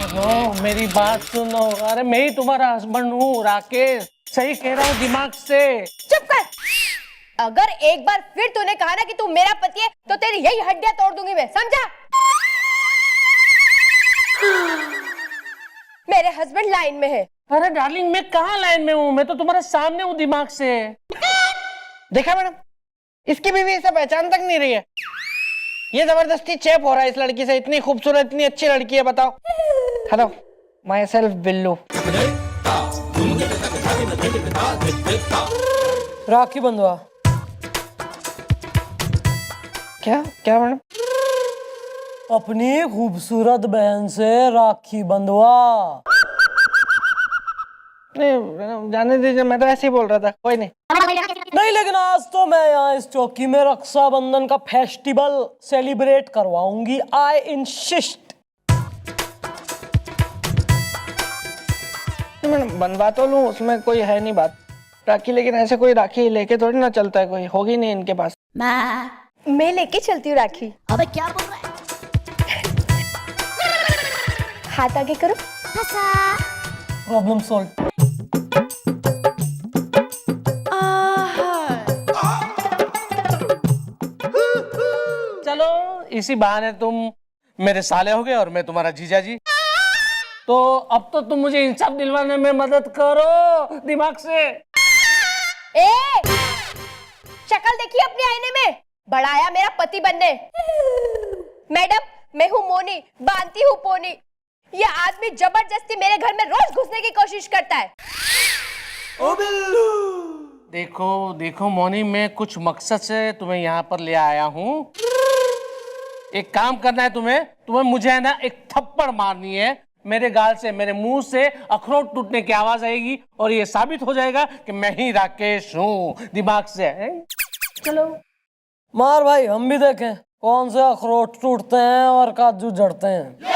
मेरी बात सुनो। अरे मैं ही तुम्हारा हस्बैंड हूँ राकेश, सही कह रहा हूँ दिमाग से। चुप कर। अगर एक बार फिर तूने कहा ना कि तू मेरा पति है तो तेरी यही हड्डियां तोड़ दूंगी मैं, समझा? मेरे हस्बैंड लाइन में है। अरे डार्लिंग मैं कहाँ लाइन में हूँ, मैं तो तुम्हारे सामने हूँ दिमाग से। देखा मैडम, इसकी बीवी इसे पहचान तक नहीं रही है। ये जबरदस्ती चेप हो रहा है इस लड़की से। इतनी खूबसूरत, इतनी अच्छी लड़की है, बताओ। Hello, myself Billu. Rakhi बंधवा। क्या क्या मैडम? अपनी खूबसूरत बहन से राखी बंधवा। नहीं जाने दीजिए, मैं तो ऐसे ही बोल रहा था, कोई नहीं। नहीं, लेकिन आज तो मैं यहाँ इस चौकी में रक्षाबंधन का फेस्टिवल सेलिब्रेट करवाऊंगी। I insist. मैडम बनवा तो लूं, उसमें कोई है नहीं बात राखी, लेकिन ऐसे कोई राखी लेके थोड़ी ना चलता है, कोई होगी नहीं इनके पास। मैं लेके चलती हूँ राखी। अबे क्या बोल रहा है? हाथ आगे करो। Problem solve. चलो इसी बहाने तुम मेरे साले हो गए और मैं तुम्हारा जीजा जी। तो अब तो तुम मुझे इंसाफ दिलवाने में मदद करो दिमाग से। ए, शक्ल देखिए अपने आईने में, बढ़ाया मेरा पति बनने। मैडम मैं हूँ मोनी, बांधती हूँ पोनी। ये आदमी जबरदस्ती मेरे घर में रोज घुसने की कोशिश करता है। ओ बिल्लू। देखो देखो मोनी, मैं कुछ मकसद से तुम्हें यहाँ पर ले आया हूँ। एक काम करना है तुम्हें मुझे है ना एक थप्पड़ मारनी है। मेरे गाल से, मेरे मुंह से अखरोट टूटने की आवाज आएगी और ये साबित हो जाएगा कि मैं ही राकेश हूँ दिमाग से। चलो मार भाई, हम भी देखें कौन से अखरोट टूटते हैं और काजू जड़ते हैं।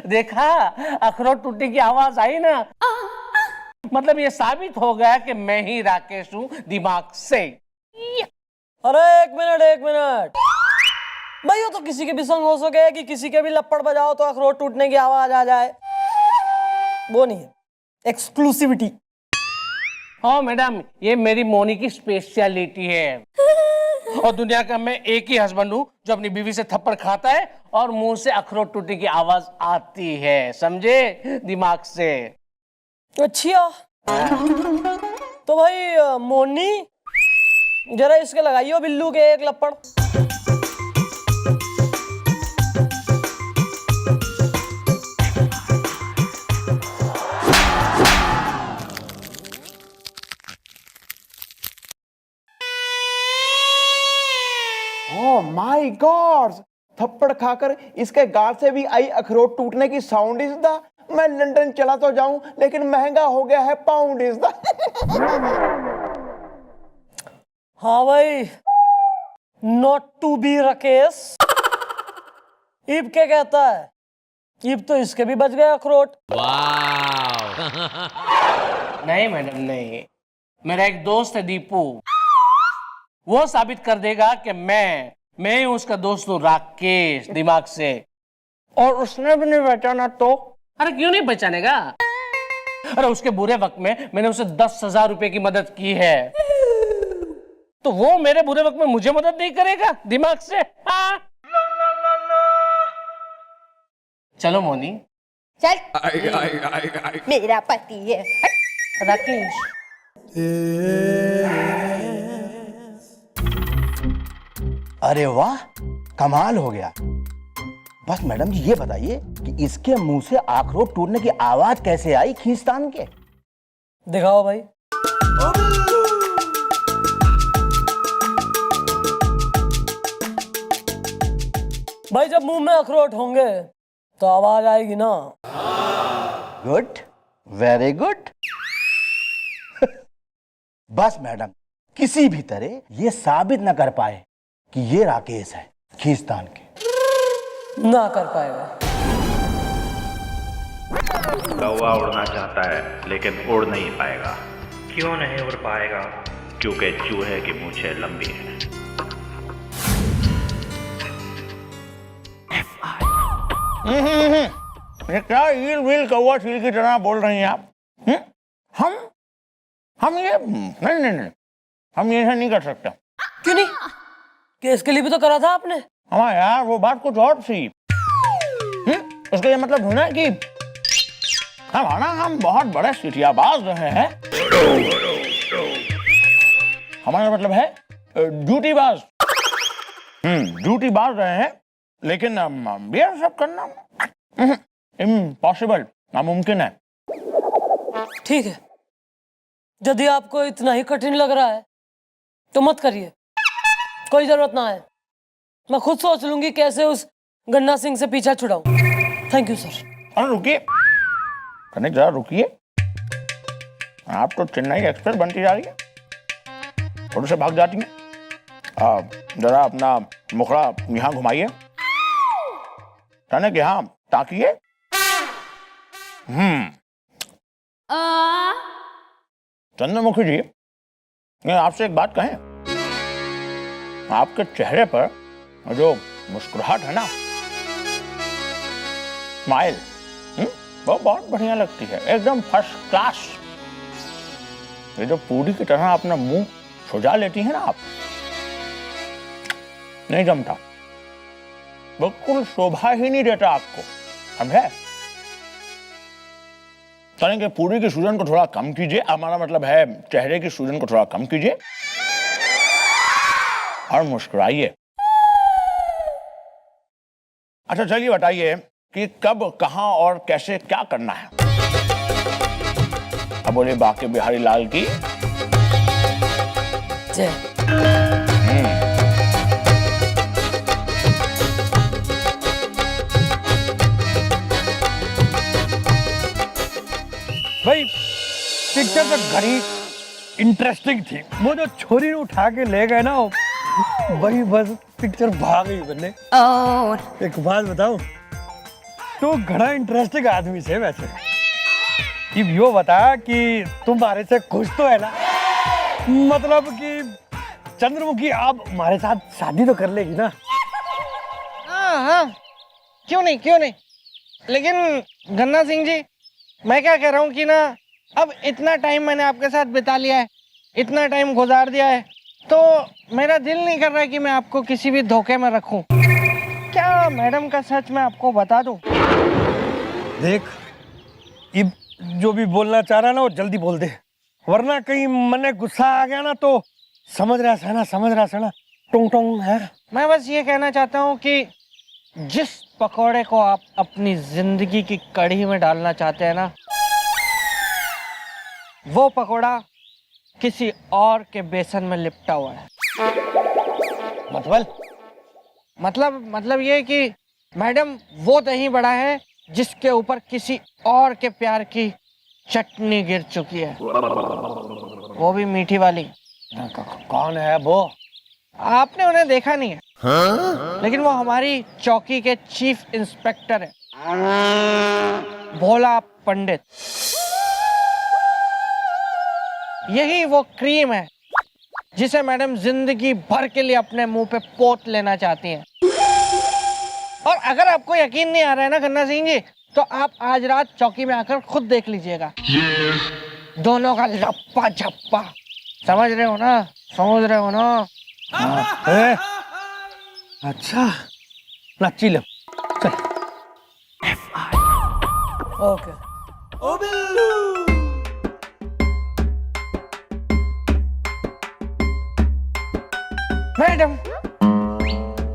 देखा, अखरोट टूटने की आवाज आई ना। मतलब ये साबित हो गया कि मैं ही राकेश हूँ दिमाग से। अरे एक मिनट भाई, वो तो किसी के भी संग हो सके कि किसी के भी लपड़ बजाओ तो अखरोट टूटने की आवाज आ जाए। वो नहीं है एक्सक्लूसिविटी। हाँ मैडम, ये मेरी मोनी की स्पेशलिटी है। और दुनिया का मैं एक ही हस्बैंड हूँ जो अपनी बीवी से थप्पड़ खाता है और मुंह से अखरोट टूटने की आवाज आती है, समझे दिमाग से। अच्छा तो भाई मोनी, जरा इसके लगाइयो बिल्लू के एक लपड़। ओह माय गॉड, थप्पड़ खाकर इसके गाल से भी आई अखरोट टूटने की साउंड इज द। मैं लंदन चला तो जाऊं, लेकिन महंगा हो गया है पाउंड इज द। हाँ भाई, नॉट टू बी राकेश। ईब क्या कहता है? ईब तो इसके भी बच गए अखरोट। नहीं मैडम नहीं, मेरा एक दोस्त है दीपू, वो साबित कर देगा कि मैं ही उसका दोस्त हूँ राकेश दिमाग से। और उसने भी नहीं पहचाना तो? अरे क्यों नहीं पहचानेगा? अरे उसके बुरे वक्त में मैंने उसे 10,000 रुपए की मदद की है, तो वो मेरे बुरे वक्त में मुझे मदद नहीं करेगा दिमाग से? हाँ? चलो मोनी। चल। मेरा पति है राकेश। अरे वाह, कमाल हो गया। बस मैडम जी ये बताइए कि इसके मुंह से अखरोट टूटने की आवाज कैसे आई खींचतान के? दिखाओ भाई। भाई जब मुंह में अखरोट होंगे तो आवाज आएगी ना। Good, very good. बस मैडम किसी भी तरह ये साबित न कर पाए कि ये राकेश है खींचतान के। ना कर पाएगा। कौवा उड़ना चाहता है लेकिन उड़ नहीं पाएगा। क्यों नहीं उड़ पाएगा? क्योंकि चूहे की मूछें लंबी हैं। ये क्या ईल वील कौवा छील की तरह बोल रही हैं आप? हम ये नहीं, हम ये ऐसा नहीं कर सकते। क्यों नहीं? केस के लिए भी तो करा था आपने। हाँ यार, वो बात कुछ और थी। उसका ये मतलब है ना कि हम बहुत बड़े सिटियाबाज रहे हैं। हमारा मतलब है ड्यूटीबाज। ड्यूटीबाज रहे हैं, लेकिन ये सब करना इम्पॉसिबल, नामुमकिन है। ठीक है, यदि आपको इतना ही कठिन लग रहा है तो मत करिए, कोई जरूरत ना है। मैं खुद सोच लूंगी कैसे उस गन्ना सिंह से पीछा छुड़ाऊं। Thank you sir. अरे रुकिए, कनिक जरा रुकिए। आप तो चेन्नई एक्सप्रेस बनती जा रही है, थोड़े से भाग जाती हैं। जरा अपना मुखड़ा यहाँ घुमाइए, कनिक यहाँ ताकिए। चंद्रमुखी जी, मैं आपसे एक बात कहें। आपके चेहरे पर जो मुस्कुराहट है ना, स्माइल, वो बहुत बढ़िया लगती है, एकदम फर्स्ट क्लास। ये जो पूरी की तरह अपना मुंह सुजा लेती है ना आप, नहीं जमता, बिल्कुल शोभा ही नहीं देता आपको, समझे? के पूरी की सूजन को थोड़ा कम कीजिए, हमारा मतलब है चेहरे की सूजन को थोड़ा कम कीजिए और मुस्कुराइए। अच्छा चलिए बताइए कि कब, कहां और कैसे क्या करना है। अब बोले बाके बिहारी लाल की जय। भाई पिक्चर तो घड़ी इंटरेस्टिंग थी। वो जो छोरी ने उठा के ले गए ना, वही बस पिक्चर भाग गई बनने। एक बात बताऊं, तो घड़ा इंटरेस्टिंग आदमी से वैसे। अब यो बता कि तुम्हारे से खुश तो है ना? मतलब कि चंद्रमुखी आप हमारे साथ शादी तो कर लेगी ना? हाँ, क्यों नहीं। लेकिन गन्ना सिंह जी, मैं क्या कह रहा हूँ कि ना, अब इतना टाइम मैंने आपके साथ बिता लिया है, इतना टाइम गुजार दिया है, तो मेरा दिल नहीं कर रहा कि मैं आपको किसी भी धोखे में रखूं। क्या मैडम का सच मैं आपको बता दूं? देख, अब जो भी बोलना चाह रहा है ना, वो जल्दी बोल दे, वरना कहीं मन में गुस्सा आ गया ना तो समझ रहा है ना, टोंग टोंग है। मैं बस ये कहना चाहता हूँ कि जिस पकोड़े को आप अपनी जिंदगी की कढ़ी में डालना चाहते हैं ना, वो पकोड़ा किसी और के बेसन में लिपटा हुआ है। मतलब ये कि मैडम वो दही बड़ा है जिसके ऊपर किसी और के प्यार की चटनी गिर चुकी है, वो भी मीठी वाली। कौन है वो? आपने उन्हें देखा नहीं है, लेकिन वो हमारी चौकी के चीफ इंस्पेक्टर है, भोला पंडित। यही वो क्रीम है जिसे मैडम जिंदगी भर के लिए अपने मुंह पे पोत लेना चाहती हैं। और अगर आपको यकीन नहीं आ रहा है ना गन्ना सिंह जी, तो आप आज रात चौकी में आकर खुद देख लीजिएगा। दोनों का लप्पा झप्पा, समझ रहे हो ना? अच्छा, नाची ले। चल। ओके। मैडम,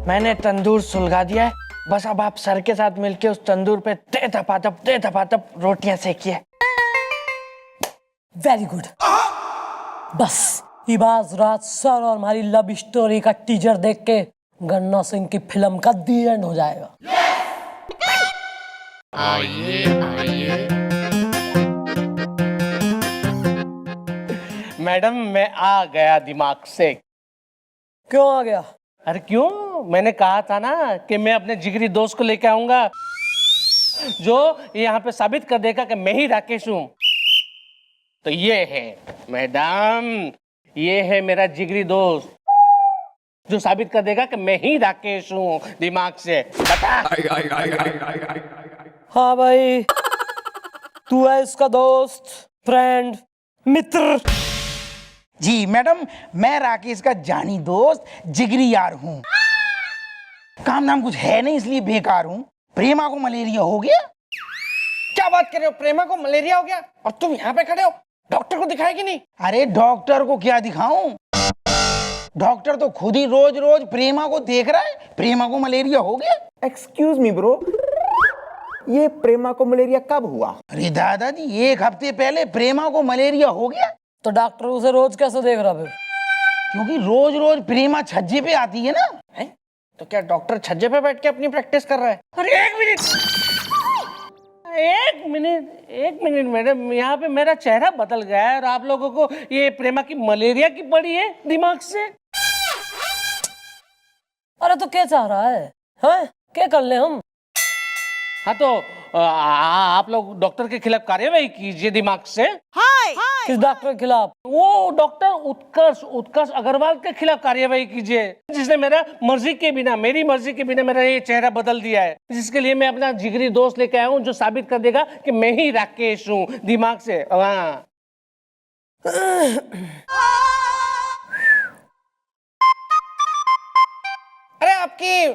मैंने तंदूर सुलगा दिया है, बस अब आप सर के साथ मिलके उस तंदूर पे दे धपाधप रोटियां सेकिए। Very good. बस ये आज रात सर और हमारी लव स्टोरी का टीजर देख के गन्ना सिंह की फिल्म का दी एंड हो जाएगा। मैडम मैं आ गया दिमाग से। क्यों आ गया? अरे क्यों, मैंने कहा था ना कि मैं अपने जिगरी दोस्त को लेके आऊंगा जो यहाँ पे साबित कर देगा कि मैं ही राकेश हूं। तो ये है मैडम, ये है मेरा जिगरी दोस्त जो साबित कर देगा कि मैं ही राकेश हूं दिमाग से। बता। हाँ भाई, तू है इसका दोस्त, फ्रेंड, मित्र। जी मैडम, मैं राकेश का जानी दोस्त जिगरी यार हूँ। काम नाम कुछ है नहीं इसलिए बेकार हूँ। प्रेमा को मलेरिया हो गया। क्या बात कर रहे हो? प्रेमा को मलेरिया हो गया और तुम यहाँ पे खड़े हो? डॉक्टर को दिखाएगी नहीं? अरे डॉक्टर को क्या दिखाऊं? डॉक्टर तो खुद ही रोज रोज प्रेमा को देख रहा है। प्रेमा को मलेरिया हो गया। एक्सक्यूज मी ब्रो, ये प्रेमा को मलेरिया कब हुआ? अरे दादाजी, 1 हफ्ते पहले प्रेमा को मलेरिया हो गया। तो डॉक्टर उसे रोज कैसे देख रहा फिर? क्योंकि रोज रोज प्रेमा छज्जे पे आती है ना। है? तो क्या डॉक्टर छज्जे पे बैठ के अपनी प्रैक्टिस कर रहा है? अरे एक मिनट मैडम, यहाँ पे मेरा चेहरा बदल गया है और आप लोगों को ये प्रेमा की मलेरिया की पड़ी है दिमाग से। अरे तो क्या चाह रहा है? हैं? क्या कर ले हम? हाँ तो आप लोग डॉक्टर के खिलाफ कार्यवाही कीजिए दिमाग से। किस डॉक्टर के खिलाफ? वो डॉक्टर उत्कर्ष अग्रवाल के खिलाफ कार्यवाही कीजिए जिसने मेरी मर्जी के बिना मेरा ये चेहरा बदल दिया है, जिसके लिए मैं अपना जिगरी दोस्त लेके आया हूँ जो साबित कर देगा कि मैं ही राकेश हूँ दिमाग से। हाँ। अरे आपकी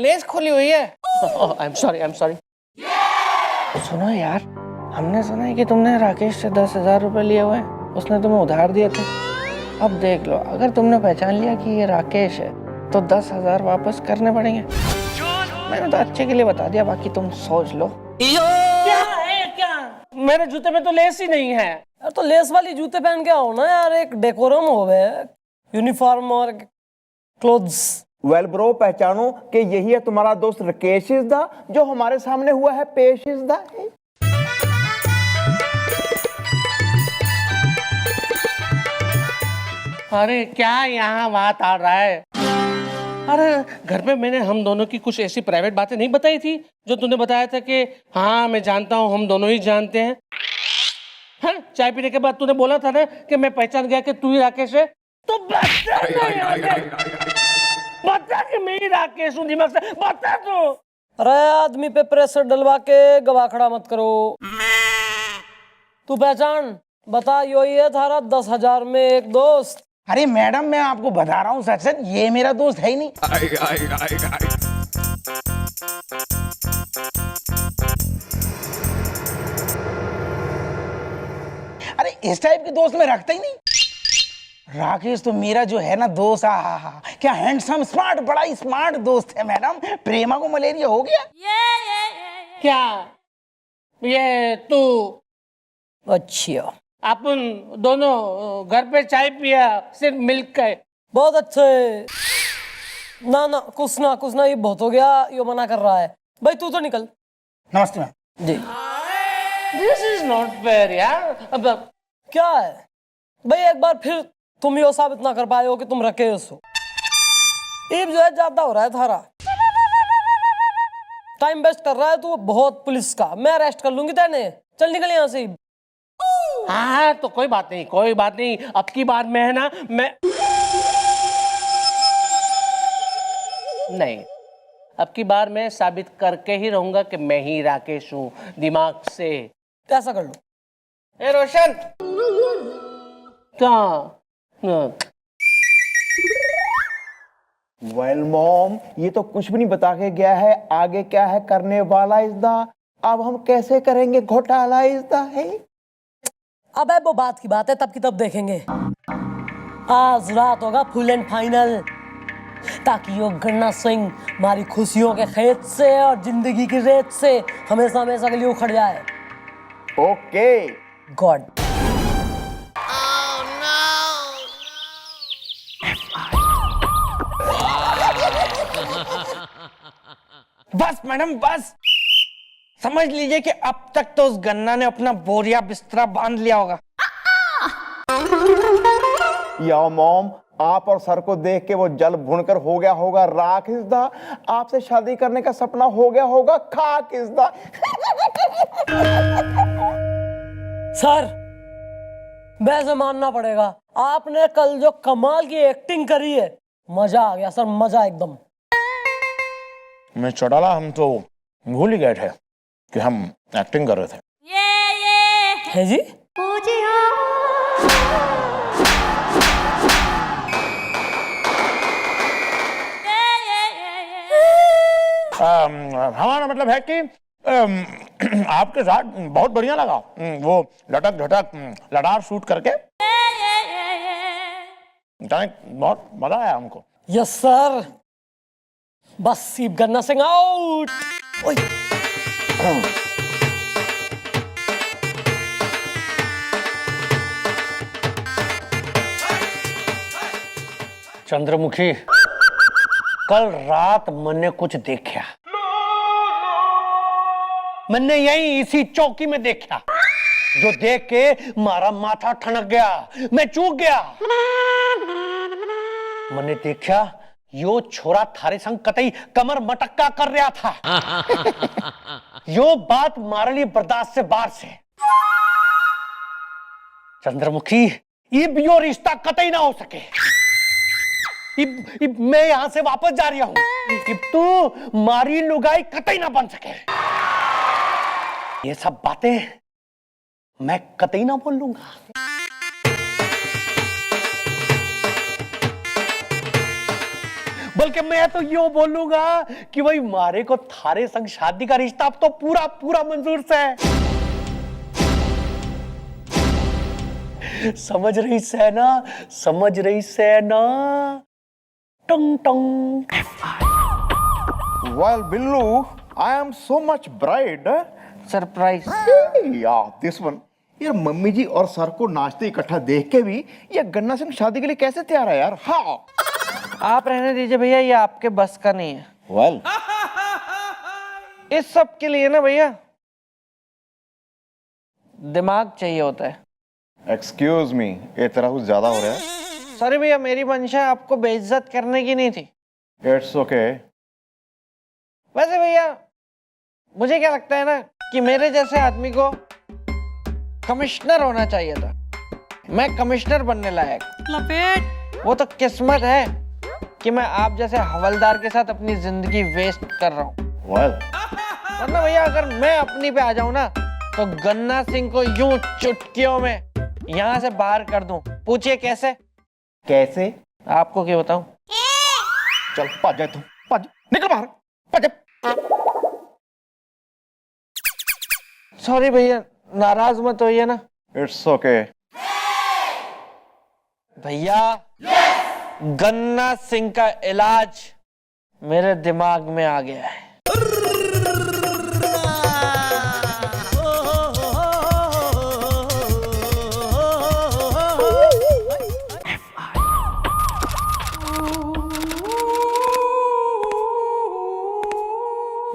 लेस खोली हुई है। I am sorry. सुनो यार, हमने सुना है कि तुमने राकेश से 10,000 रुपए लिए हुए हैं। उसने तुम्हें उधार दिए थे। अब देख लो, अगर तुमने पहचान लिया कि ये राकेश है तो 10,000 वापस करने पड़ेंगे। मैंने तो अच्छे के लिए बता दिया, बाकी तुम सोच लो। क्या मेरे जूते में तो लेस ही नहीं है। यार तो लेस वाली जूते पहन के आओ ना यार, एक डेकोरम हो गए, यूनिफॉर्म और क्लोथ्स। वेल ब्रो, पहचानो कि यही है तुम्हारा दोस्त राकेश दा, जो हमारे सामने हुआ है पेश दा है। अरे क्या यहाँ बात आ रहा है? अरे घर पे मैंने हम दोनों की कुछ ऐसी प्राइवेट बातें नहीं बताई थी जो तूने बताया था कि हाँ मैं जानता हूँ, हम दोनों ही जानते हैं। हाँ, चाय पीने के बाद तूने बोला था ना कि मैं पहचान गया कि तू ही राकेश है। तो बता कि मैं ही राकेश हूँ दिमाग से, बता तू। अरे आदमी पे प्रेशर डलवा के गवा खड़ा मत करो। तू पहचान, बता, यो ही है थारा 10,000 में एक दोस्त। अरे मैडम, मैं आपको बता रहा हूँ सच, ये मेरा दोस्त है ही नहीं। अरे इस टाइप के दोस्त मैं रखता ही नहीं। राकेश तो मेरा जो है ना दोस्त, क्या हैंडसम स्मार्ट, बड़ा ही स्मार्ट दोस्त है मैडम। प्रेमा को मलेरिया हो गया। क्या ये तू? अच्छा, अपन दोनों घर पे चाय पिया सिर्फ मिल्क का। बहुत अच्छे। ना कुछ ना, ये बहुत हो गया, ये मना कर रहा है। भाई तू तो निकल। नमस्ते ma'am ji. This is not fair यार। अब क्या है भाई, एक बार फिर तुम ये साबित ना कर पाए हो कि तुम राकेश हो। ये जो है ज्यादा हो रहा है थारा, टाइम वेस्ट कर रहा है तू बहुत पुलिस का। मैं अरेस्ट कर लूंगी तेने, चल निकल यहाँ से। हाँ तो कोई बात नहीं। अब की बार में है ना, मैं नहीं, अब की बार मैं साबित करके ही रहूंगा कि मैं ही राकेश हूँ दिमाग से। ऐसा कर लो। ए रोशन, क्या? वेल मॉम, ये तो कुछ भी नहीं बता के गया है आगे क्या है करने वाला इसदा। अब हम कैसे करेंगे घोटाला इसदा है। अब वो बात की बात है, तब की तब देखेंगे। आज रात होगा फुल एंड फाइनल, ताकि यो गन्ना सिंह हमारी खुशियों के खेत से और जिंदगी की रेत से हमेशा के लिए उखड़ जाए। Okay God. बस मैडम बस, समझ लीजिए कि अब तक तो उस गन्ना ने अपना बोरिया बिस्तरा बांध लिया होगा। या मॉम, आप और सर को देख के वो जल भुनकर हो गया होगा राख इज़दा, आपसे शादी करने का सपना हो गया होगा खाक इज़दा। सर वैसे मानना पड़ेगा, आपने कल जो कमाल की एक्टिंग करी है, मजा आ गया सर, मजा एकदम। मैं चौटाला, हम तो भूल ही गए थे कि हम एक्टिंग कर रहे थे। है जी? हमारा मतलब है कि आपके साथ बहुत बढ़िया लगा, वो लटक झटक लडार शूट करके बहुत मजा आया हमको। Yes sir. बस सीप गन्ना सिंह आउट। चंद्रमुखी, कल रात मैंने कुछ देखा। मैंने यही इसी चौकी में देखा, जो देख के मारा माथा ठनक गया, मैं चूक गया। मैंने देखा यो छोरा थारे संग कतई कमर मटक्का कर रहा था। यो बात मारे लिए बर्दाश्त से बाहर से। चंद्रमुखी, इब यो रिश्ता कतई ना हो सके। इब मैं यहां से वापस जा रहा हूं। इब तू मारी लुगाई कतई ना बन सके। ये सब बातें मैं कतई ना बोल लूंगा। बल्कि मैं तो यूं बोलूंगा कि भाई मारे को थारे संग शादी का रिश्ता अब तो पूरा पूरा मंजूर से है। समझ रही सेना, समझ रही सेना। टंग टंग। Well, Billu, I am so much bride. Surprise. Yeah, this one. यार मम्मी जी और सर को नाचते इकट्ठा देख के भी ये गन्ना सिंह शादी के लिए कैसे तैयार है यार? हाँ, आप रहने दीजिए भैया, ये आपके बस का नहीं है। well. इस सब के लिए ना भैया दिमाग चाहिए होता है। Excuse me, ये तरह कुछ ज्यादा हो रहा है। सॉरी भैया, मेरी मंशा आपको बेइज्जत करने की नहीं थी। It's okay. वैसे भैया मुझे क्या लगता है ना कि मेरे जैसे आदमी को कमिश्नर होना चाहिए था। मैं कमिश्नर बनने लायक। लपेट। वो तो किस्मत है कि मैं आप जैसे हवलदार के साथ अपनी जिंदगी वेस्ट कर रहा हूँ। Well. वरना भैया अगर मैं अपनी पे आ जाऊं ना तो गन्ना सिंह को यूं चुटकियों में यहाँ से बाहर कर दूं। पूछिए कैसे? कैसे? आपको क्या बताऊं? चल भाग जा तू, भाग, निकल बाहर, भाग जा। सॉरी भैया, नाराज मत होइए ना। It's okay. भैया गन्ना सिंह का इलाज मेरे दिमाग में आ गया है।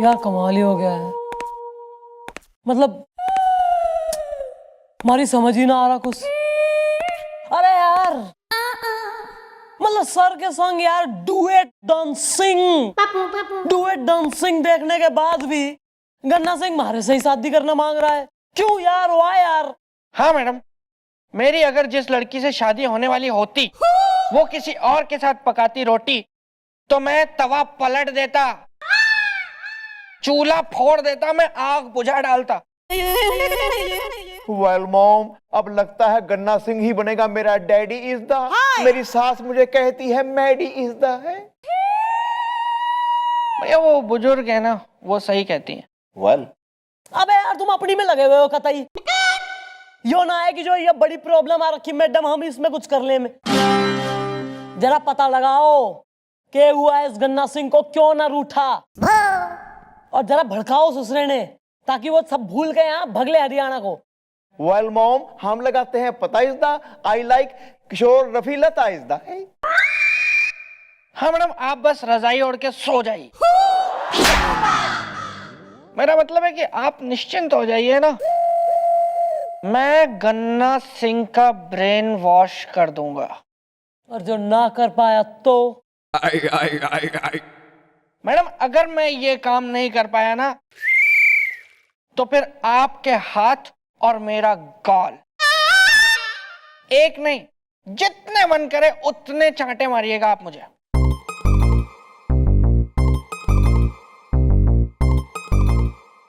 यार कमाल ही हो गया है। मतलब हमारी समझ ही ना आ रहा कुछ। अरे यार मतलब सर के संग यार डुएट डांसिंग देखने के बाद भी गन्ना सिंह हमारे से ही शादी करना मांग रहा है। क्यों यार? वाह यार। हाँ मैडम, मेरी अगर जिस लड़की से शादी होने वाली होती वो किसी और के साथ पकाती रोटी तो मैं तवा पलट देता, चूल्हा फोड़ देता, मैं आग बुझा डालता। Well, मॉम, अब लगता है गन्ना सिंह ही बनेगा मेरा डैडी इज द। मेरी सास मुझे कहती है मैडी इज द है। भैया वो बुजुर्ग है ना, वो सही कहती है। Well. अबे यार तुम अपनी में लगे हुए हो कतई। यो ना है कि जो ये बड़ी प्रॉब्लम आ रखी मैडम, हम इसमें कुछ कर ले में। जरा पता लगाओ के हुआ है इस गन्ना सिंह को, क्यों ना रूठा, और जरा भड़काओ ससुरे ने ताकि वो सब भूल गए यहाँ भगले हरियाणा को। Well, मॉम, हम लगाते हैं पता is the. I like Kishore Rafi Lata is the. हाँ मैडम, आप बस रजाई ओढ़ के सो जाइए। मेरा मतलब है कि आप निश्चिंत हो जाइए ना, मैं गन्ना सिंह का ब्रेन वॉश कर दूंगा और जो ना कर पाया तो? मैडम अगर मैं ये काम नहीं कर पाया ना तो फिर आपके हाथ और मेरा गाल, एक नहीं जितने मन करे उतने चांटे मारिएगा आप मुझे।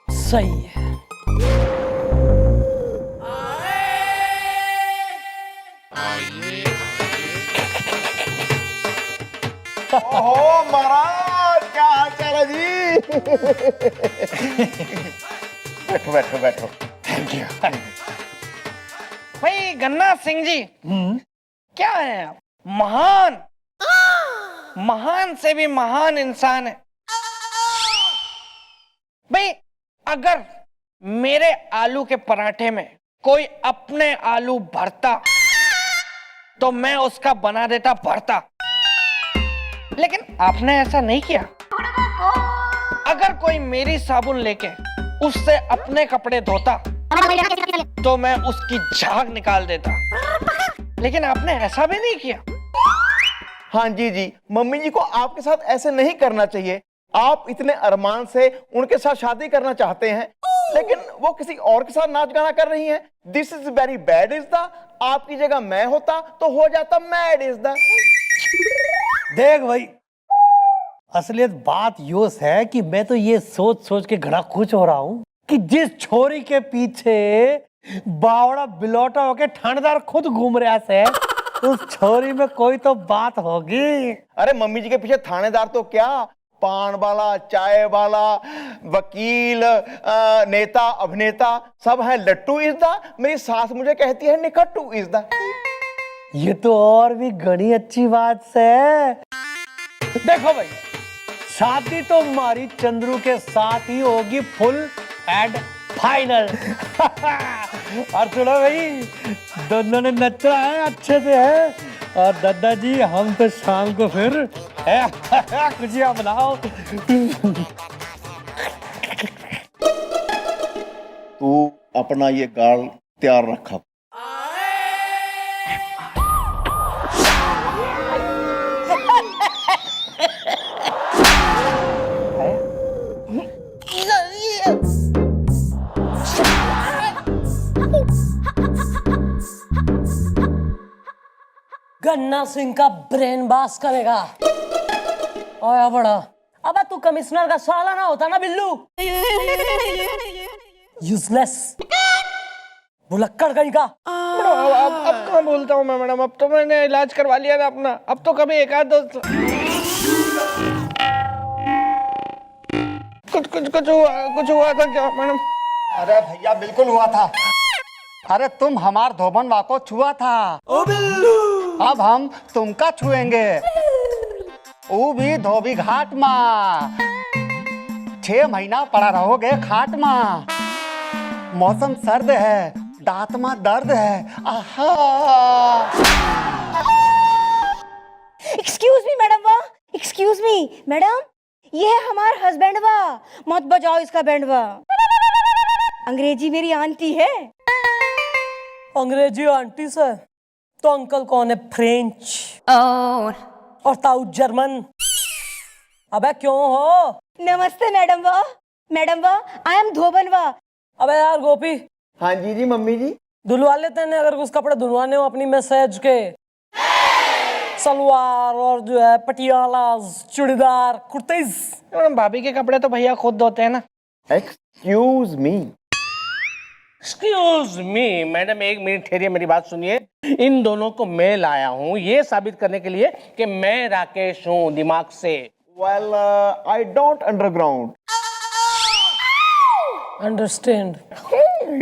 सही है। ओहो महाराज, क्या हाल चाल है जी? बैठो बैठो बैठो। Thank you. भाई गन्ना सिंह जी, क्या है आप? महान, महान से भी महान इंसान है भाई। अगर मेरे आलू के पराठे में कोई अपने आलू भरता तो मैं उसका बना देता भरता, लेकिन आपने ऐसा नहीं किया। अगर कोई मेरी साबुन लेके उससे अपने कपड़े धोता तो मैं उसकी झाग निकाल देता, लेकिन आपने ऐसा भी नहीं किया। हाँ जी जी, मम्मी जी को आपके साथ ऐसे नहीं करना चाहिए। आप इतने अरमान से उनके साथ शादी करना चाहते हैं, लेकिन वो किसी और के साथ नाच गाना कर रही हैं। This is very bad is the. आपकी जगह मैं होता तो हो जाता मैड इज द। देख भाई, असलियत बात यो है कि मैं तो ये सोच सोच के घड़ा खुश हो रहा हूँ कि जिस छोरी के पीछे बावड़ा बिलौटा होके ठंडदार खुद घूम रहा है, उस छोरी में कोई तो बात होगी। अरे मम्मी जी के पीछे थानेदार तो क्या, पान वाला, चाय वाला, वकील, नेता, अभिनेता सब है। लट्टू इज द। मेरी सास मुझे कहती है निकट्टू इज द। ये तो और भी घनी अच्छी बात है। देखो भाई, शादी तो हमारी चंद्रू के साथ ही होगी, फुल एंड फाइनल। और सुनो भाई, दोनों ने नचना है अच्छे से है। और दादा जी हम तो शाम को फिर खुशियां बनाओ। तू अपना ये गाल तैयार रखा। गन्ना सिंह का ब्रेन बास करेगा। ओए बड़ा, अबे तू कमिश्नर का साला ना होता ना बिल्लू। यूजलेस भुलक्कड़ कहीं का। अब कहाँ बोलता हूँ मैं मैडम, अब तो मैंने इलाज करवा लिया ना अपना। अब तो कभी एक आध दोस्त कुछ हुआ था क्या मैडम? अरे भैया बिल्कुल हुआ था। अरे तुम हमार धोबनवा को छुआ था। ओ बिल्लू, अब हम तुमका छुएंगे, वो भी धोबी घाट में। 6 महीना पड़ा रहोगे खाट में। मौसम सर्द है, दांत में दर्द है। आहा। एक्सक्यूज मी मैडम वाह, एक्सक्यूज मी मैडम, ये है हमारा हस्बैंड वाह, मत बजाओ इसका बैंड वाह। अंग्रेजी मेरी आंटी है। अंग्रेजी आंटी से तो अंकल कौन है? फ्रेंच और ताऊ जर्मन। अबे क्यों हो? नमस्ते मैडम वाह, मैडम वाह आई एम धोबन वाह। अबे यार गोपी। हाँ जी जी मम्मी जी। धुलवा लेते हैं अगर कुछ कपड़े धुलवाने हो अपनी मैसेज के। सलवार और जो है पटियाला, चूड़ीदार, कुर्तीज। मैडम भाभी के कपड़े तो भैया खुद धोते हैं ना। Excuse me. Excuse me madam, एक मिनट ठहरिए, मेरी बात सुनिए। इन दोनों को मैं लाया हूँ ये साबित करने के लिए कि मैं राकेश हूँ दिमाग से। Well I don't underground understand.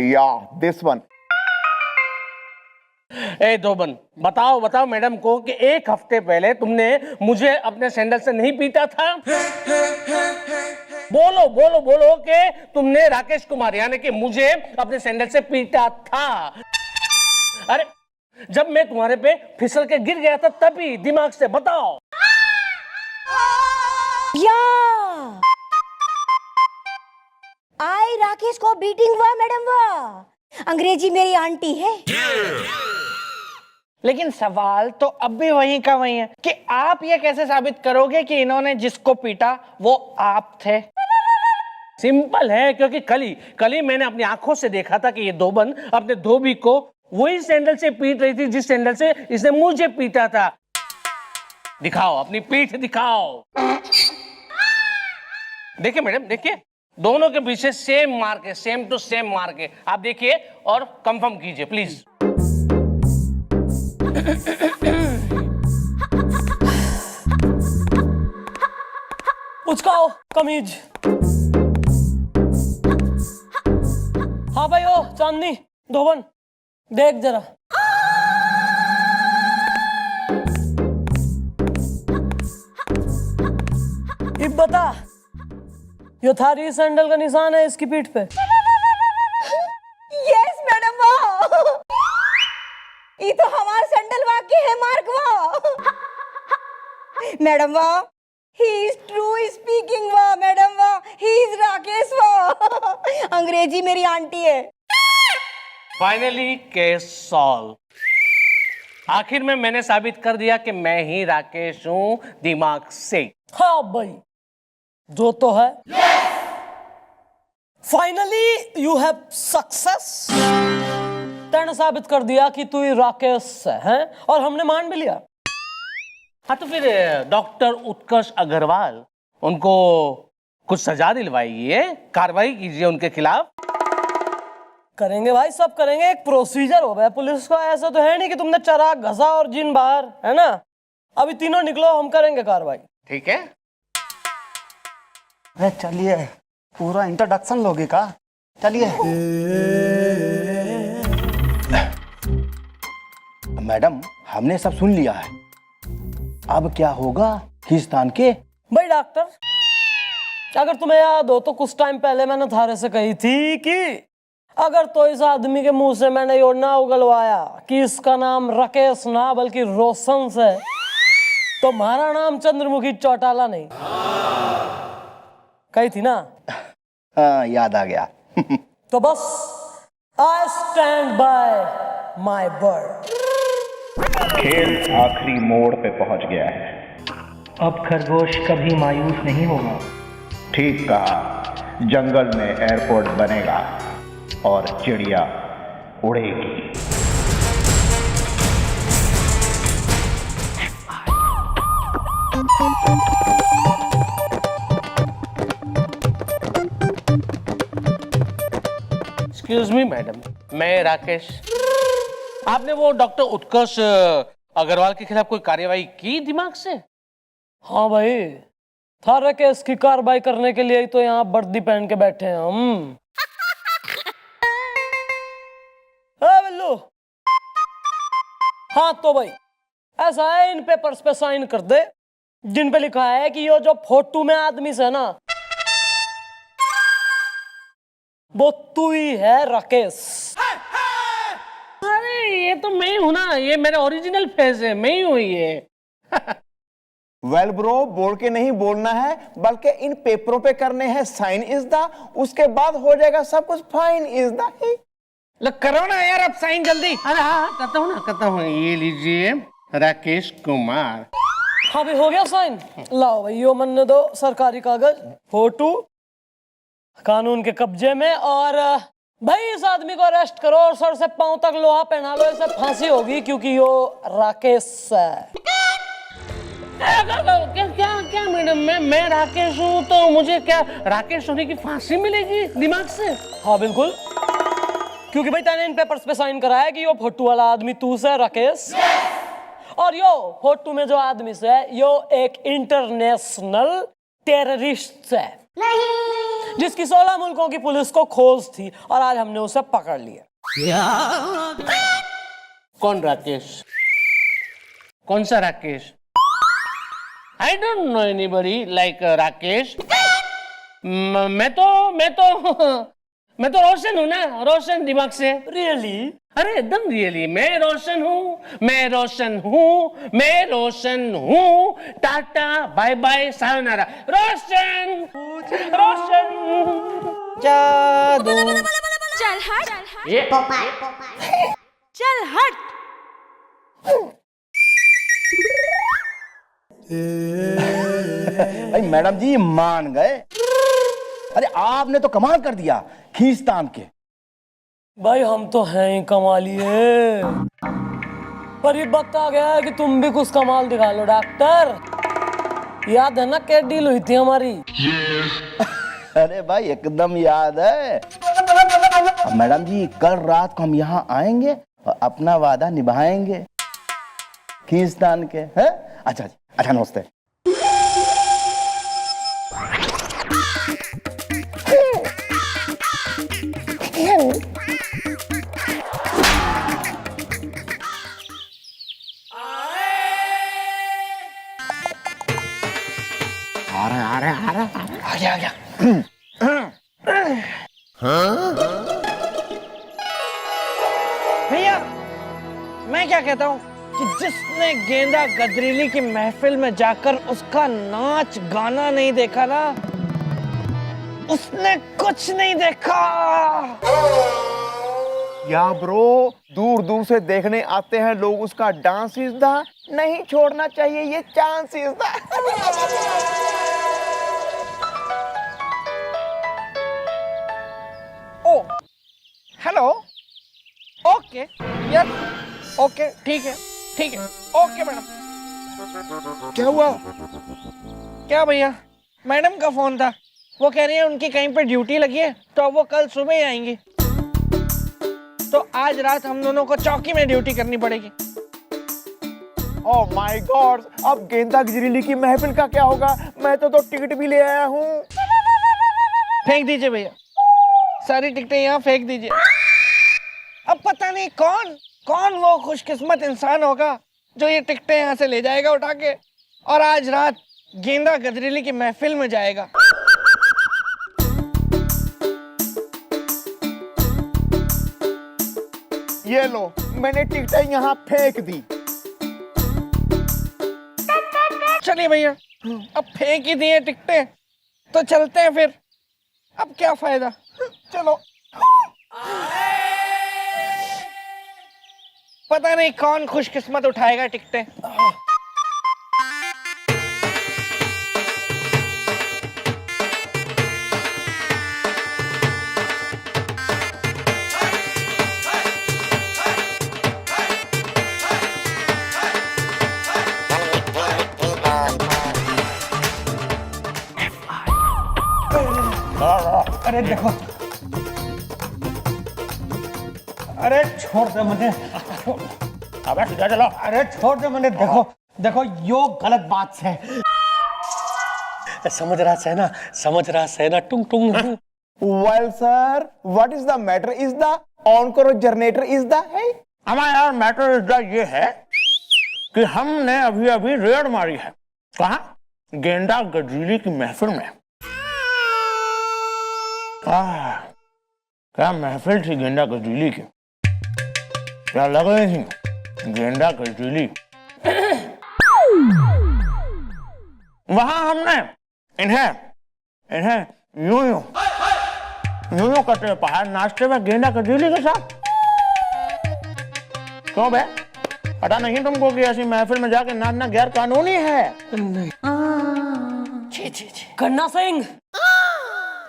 या दिस वन। ए धोबन, बताओ बताओ मैडम को कि 1 हफ्ते पहले तुमने मुझे अपने सैंडल से नहीं पीटा था। बोलो बोलो बोलो कि तुमने राकेश कुमार यानी कि मुझे अपने सैंडल से पीटा था। अरे जब मैं तुम्हारे पे फिसल के गिर गया था तभी, दिमाग से बताओ। या आई राकेश को बीटिंग वाह मैडम वाह। अंग्रेजी मेरी आंटी है। लेकिन सवाल तो अब भी वहीं का वहीं है कि आप ये कैसे साबित करोगे कि इन्होंने जिसको पीटा वो आप थे? सिंपल है, क्योंकि कल ही मैंने अपनी आंखों से देखा था कि ये धोबन अपने धोबी को वही सैंडल से पीट रही थी जिस सैंडल से इसने मुझे पीटा था। दिखाओ अपनी पीठ दिखाओ। देखिए मैडम, देखिए दोनों के पीछे सेम मार्क है, सेम टू सेम मार्क है। आप देखिए और कंफर्म कीजिए प्लीज। उचकाओ कमीज। हाँ भाई, ओ चांदनी, धोबन, देख जरा। इब बता, ये थारी सैंडल का निशान है इसकी पीठ पे? यस मैडम, वाह ये तो हमारा सैंडल वाकई है मार्क, वाह मैडम, वाह ही इज ट्रू स्पीकिंग, वाह मैडम, वाह ही इज राकेश, वाह अंग्रेजी मेरी आंटी है। Finally case solve. आखिर में मैंने साबित कर दिया कि मैं ही राकेश हूं दिमाग से। हाँ भाई, जो तो है। Finally you have success. तैने साबित कर दिया कि तू ही राकेश है और हमने मान भी लिया। हाँ तो फिर डॉक्टर उत्कर्ष अग्रवाल, उनको कुछ सजा दिलवाइए, कार्रवाई कीजिए उनके खिलाफ। करेंगे भाई, सब करेंगे। एक प्रोसीजर हो गया पुलिस का। ऐसा तो है नहीं कि तुमने चराग घसा और जिन बाहर, है ना? अभी तीनों निकलो, हम करेंगे कार्रवाई। ठीक है। अरे चलिए, पूरा इंट्रोडक्शन लोगे का? चलिए। मैडम, हमने सब सुन लिया है, अब क्या होगा खींचतान के? भाई डॉक्टर, अगर तुम्हें याद हो तो कुछ टाइम पहले मैंने थारे से कही थी कि अगर तो इस आदमी के मुंह से मैंने यो ना उगलवाया कि इसका नाम राकेश ना बल्कि रोशन से, तो हमारा नाम चंद्रमुखी चौटाला नहीं। कही थी ना? हाँ, याद आ गया। तो बस I stand by my word. खेल आखिरी मोड़ पे पहुंच गया है। अब खरगोश कभी मायूस नहीं होगा। ठीक कहा, जंगल में एयरपोर्ट बनेगा और चिड़िया उड़ेगी। एक्सक्यूज मी मैडम, मैं राकेश। आपने वो डॉक्टर उत्कर्ष अग्रवाल के खिलाफ कोई कार्यवाही की दिमाग से? हाँ भाई, थारे केस की कार्रवाई करने के लिए ही तो यहाँ वर्दी पहन के बैठे हैं हम। बिल्लू, हाँ तो भाई ऐसा है, इन पेपर्स पे साइन कर दे जिन पे लिखा है कि ये जो फोटो में आदमी से ना, वो तू ही है राकेश। अरे ये तो मैं हूं ना, ये मेरा ओरिजिनल फेस है, मैं ही हूं ये। वेल ब्रो, बोल के नहीं बोलना है, बल्कि इन पेपरों पे करने हैं साइन इज द, उसके बाद हो जाएगा सब कुछ फाइन इज द। करो ना यार, अब साइन जल्दी। अरे हाँ करता हूँ ना, करता हूँ। ये लीजिए, राकेश कुमार। हाँ भाई, हो गया साइन। लाओ भाई, यो मन दो सरकारी कागज, फोटो कानून के कब्जे में। और भाई इस आदमी को अरेस्ट करो और सर से पांव तक लोहा पहना लो, इसे फांसी होगी क्योंकि यो राकेश है। क्या क्या क्या मैडम, मैं राकेश हूँ तो मुझे क्या राकेश होने की फांसी मिलेगी दिमाग से? हाँ बिल्कुल, क्योंकि भाई तैने इन पेपर्स पे साइन कराया कि यो फोटो वाला आदमी तू से राकेश, और यो फोटो में जो आदमी से है यो एक इंटरनेशनल टेररिस्ट है जिसकी 16 मुल्कों की पुलिस को खोज थी और आज हमने उसे पकड़ लिया। कौन राकेश? कौन सा Rakesh? I don't know anybody like Rakesh. मैं तो रोशन हूँ ना, रोशन दिमाग से। रियली? अरे एकदम रियली, मैं रोशन हूँ, मैं रोशन हूँ, मैं रोशन हूँ। टाटा बाय बाय सायोनारा। रोशन रोशन। जादू। चल हट, ये चल हट। भाई मैडम जी मान गए। अरे आपने तो कमाल कर दिया खींच तान के। भाई हम तो हैं ही कमालिए, पर ये वक्त आ गया है कि तुम भी कुछ कमाल दिखा लो डॉक्टर। याद है ना क्या डील हुई थी हमारी? अरे भाई एकदम याद है। अब मैडम जी कल रात को हम यहाँ आएंगे और अपना वादा निभाएंगे खींच तान के, है? अच्छा जी, अच्छा नमस्ते। आ गया। भैया मैं क्या कहता हूँ कि जिसने गेंदा गदरीली की महफिल में जाकर उसका नाच गाना नहीं देखा ना, उसने कुछ नहीं देखा। या ब्रो, दूर दूर से देखने आते हैं लोग उसका डांस इज द, नहीं छोड़ना चाहिए ये chance is the. Oh hello, okay yes, okay ठीक है, ओके मैडम। क्या हुआ? क्या भैया, मैडम का फोन था, वो कह रही है उनकी कहीं पे ड्यूटी लगी है तो वो कल सुबह ही आएंगी, तो आज रात हम दोनों को चौकी में ड्यूटी करनी पड़ेगी। ओह माय गॉड, अब गेंदा गजरीली की महफिल का क्या होगा? मैं तो टिकट भी ले आया हूँ। फेंक दीजिए भैया, सारी टिकटें यहाँ फेंक दीजिए। अब पता नहीं कौन वो खुशकिस्मत इंसान होगा जो ये टिकटें यहाँ से ले जाएगा उठा के और आज रात गेंदा गजरीली की महफिल में जाएगा। ये लो, मैंने टिकटें यहाँ फेंक दी। चलिए भैया, अब फेंक ही दिए टिकटें तो चलते हैं फिर, अब क्या फायदा, चलो। पता नहीं कौन खुशकिस्मत उठाएगा टिकटें। अरे देखो, अरे छोड़ दे मुझे, अबे सीधा चलो। अरे छोड़ दे मुझे। देखो यो गलत बात है। समझ रहा है ना टुंग टुंग। Well sir, what is the matter? Is the ऑनकोर जनरेटर इज द है? हमारा यार मैटर इज द ये है कि हमने अभी अभी रेड मारी है। कहाँ? गेंदा गजरीली की महफिल में। क्या महफिल थी गेंदा गजरीली की, क्या लग रही थी गेंदा गजरीली। वहां हमने इन्हें यूं करते हुए पहाड़ नाचते हुए गेंदा गजरीली के साथ। क्यों बे, पता नहीं तुमको कि ऐसी महफिल में जाके नाचना गैर कानूनी है? गन्ना सिंह,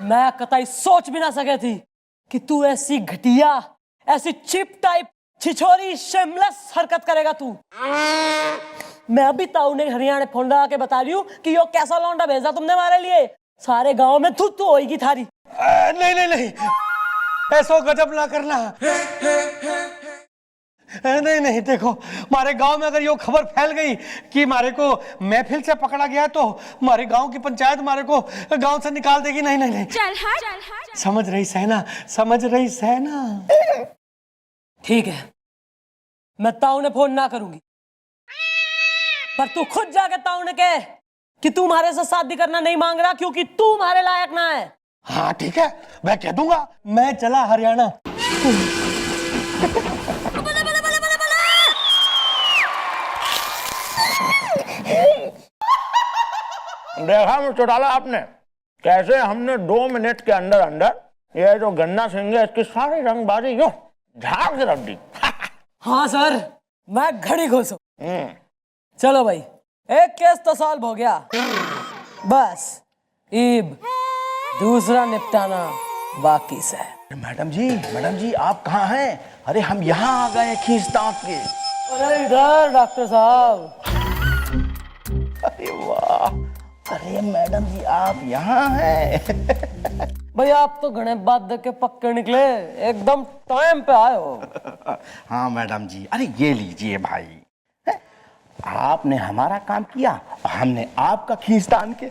मैं कतई सोच भी ना सके थी कि तू ऐसी घटिया, ऐसी चिप टाइप छिछोरी शेमलेस हरकत करेगा तू। मैं अभी ताऊ ने हरियाणा फोन लगा के बता रही हूँ कि यो कैसा लौंडा भेजा तुमने हमारे लिए, सारे गांव में थू होएगी थारी। नहीं, ऐसा गजब ना करना। नहीं, देखो हमारे गांव में अगर ये खबर फैल गई कि हमारे को महफिल से पकड़ा गया तो हमारे गांव की पंचायत हमारे को गांव से निकाल देगी। नहीं। चल हट। समझ रही सहना। ठीक है, मैं ताऊ ने फोन ना करूंगी, पर तू खुद जाके ताऊ ने कहे कि तू हमारे से शादी करना नहीं मांग रहा क्योंकि तू हमारे लायक ना है। हाँ ठीक है, मैं कह दूंगा। मैं चला हरियाणा। देखा मुझे चौटाला आपने कैसे हमने 2 मिनट के अंदर अंदर ये जो गन्ना सिंह है इसकी सारी रंगबाजी यूं झाड़ के रख दी। हाँ सर, मैं घड़ी खुश हूँ। चलो भाई, एक केस तो सॉल्व हो गया, बस ईब दूसरा निपटाना बाकी से। मैडम जी आप कहाँ हैं? अरे हम यहाँ आ गए खींचतान के। अरे इधर डॉक्टर साहब। अरे वाह, अरे मैडम जी आप यहाँ हैं। भाई आप तो घने बाद देख के पक्के निकले, एकदम टाइम पे आए हो। हाँ मैडम जी, अरे ये लीजिए भाई, आपने हमारा काम किया, हमने आपका खींचतान के।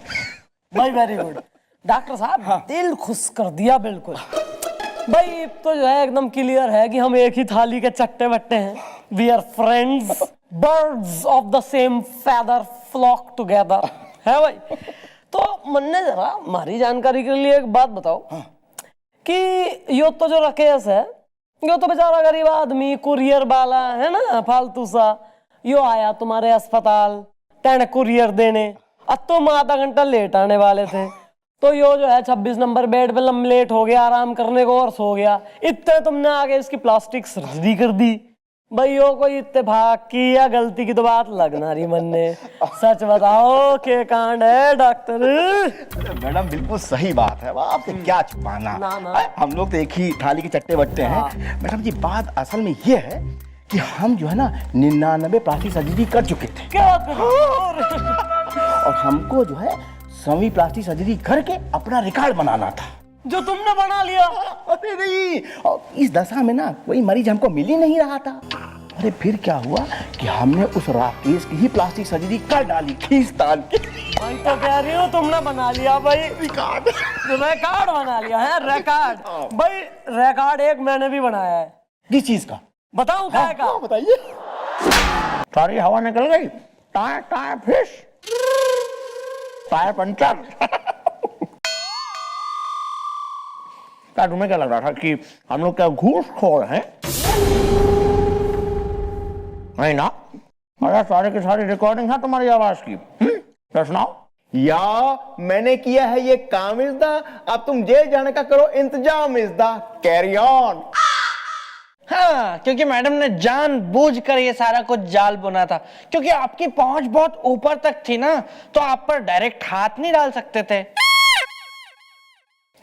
भाई वेरी गुड डॉक्टर साहब, दिल खुश कर दिया बिल्कुल। भाई तो जो है एकदम क्लियर है कि हम एक ही थाली के चट्टे बट्टे हैं। We are friends, birds of the same feather flock together, है भाई। तो मन्ने जरा हमारी जानकारी के लिए एक बात बताओ कि यो तो जो राकेश है, यो तो बेचारा गरीब आदमी, कुरियर वाला है ना, फालतू सा। यो आया तुम्हारे अस्पताल तेने कुरियर देने, अब तुम आधा घंटा लेट आने वाले थे, तो यो जो है 26 नंबर बेड पे लेट हो गया, आराम करने को और सो गया। इतने तुमने आगे इसकी प्लास्टिक सर्जरी कर दी। भाई यो कोई इत्तेफाक की या गलती की तो बात लगना रही मन ने, सच बताओ के कांड है डॉक्टर? मैडम बिल्कुल सही बात है, आपसे क्या छुपाना। ना। हम लोग तो एक ही थाली के चट्टे बट्टे हैं। मैडम जी बात असल में ये है कि हम जो है ना 99 प्लास्टिक सर्जरी कर चुके थे। क्या बात कर रहे हो? और हमको जो है 100वीं प्लास्टिक सर्जरी करके अपना रिकॉर्ड बनाना था, जो तुमने बना लिया। अरे नहीं, और इस दशा में ना कोई मरीज हमको मिल ही नहीं रहा था। अरे फिर क्या हुआ कि हमने उस राकेश की ही प्लास्टिक सर्जरी कर डाली खींचतान के। भाई तो कह रही हूँ तुमने बना लिया भाई रिकॉर्ड बना लिया है, रिकॉर्ड। भाई रिकॉर्ड एक मैंने भी बनाया है। किस चीज का बताऊं क्या का? बताइए। सारी हवा निकल गई, tyre tyre fish, tyre puncture. क्या तुम्हें क्या लग रहा था कि हम लोग क्या घूसखोर हैं? नहीं ना, अरे सारे की सारी रिकॉर्डिंग है तुम्हारी आवाज की। तो सुनाओ। या मैंने किया है ये काम इज़दा, अब तुम जेल जाने का करो इंतजाम इज़दा। Carry on. हाँ, क्योंकि मैडम ने जानबूझकर ये सारा कुछ जाल बुना था, क्योंकि आपकी पहुंच बहुत ऊपर तक थी ना, तो आप पर डायरेक्ट हाथ नहीं डाल सकते थे।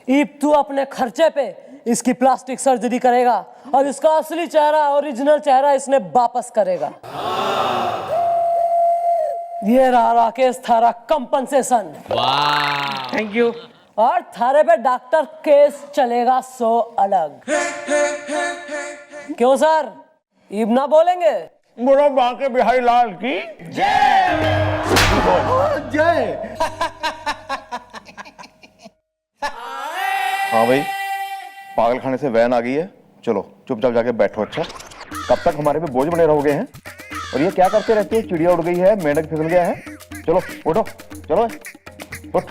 ईब तू अपने खर्चे पे इसकी प्लास्टिक सर्जरी करेगा और इसका असली चेहरा, ओरिजिनल चेहरा इसने वापस करेगा। ये रहा राकेश थारा कंपनसेशन। Thank you. और थारे पे डॉक्टर केस चलेगा 100 अलग। क्यों सर, ईब ना बोलेंगे? बोलो बांके बिहारी लाल की जय। हाँ भाई, पागल खाने से वैन आ गई है, चलो चुपचाप जाके बैठो। अच्छा, कब तक हमारे पे बोझ बने रहोगे हैं? और ये क्या करते रहते हो? चिड़िया उड़ गई है, मेंढक फिसल गया है। चलो उठो, चलो उठ।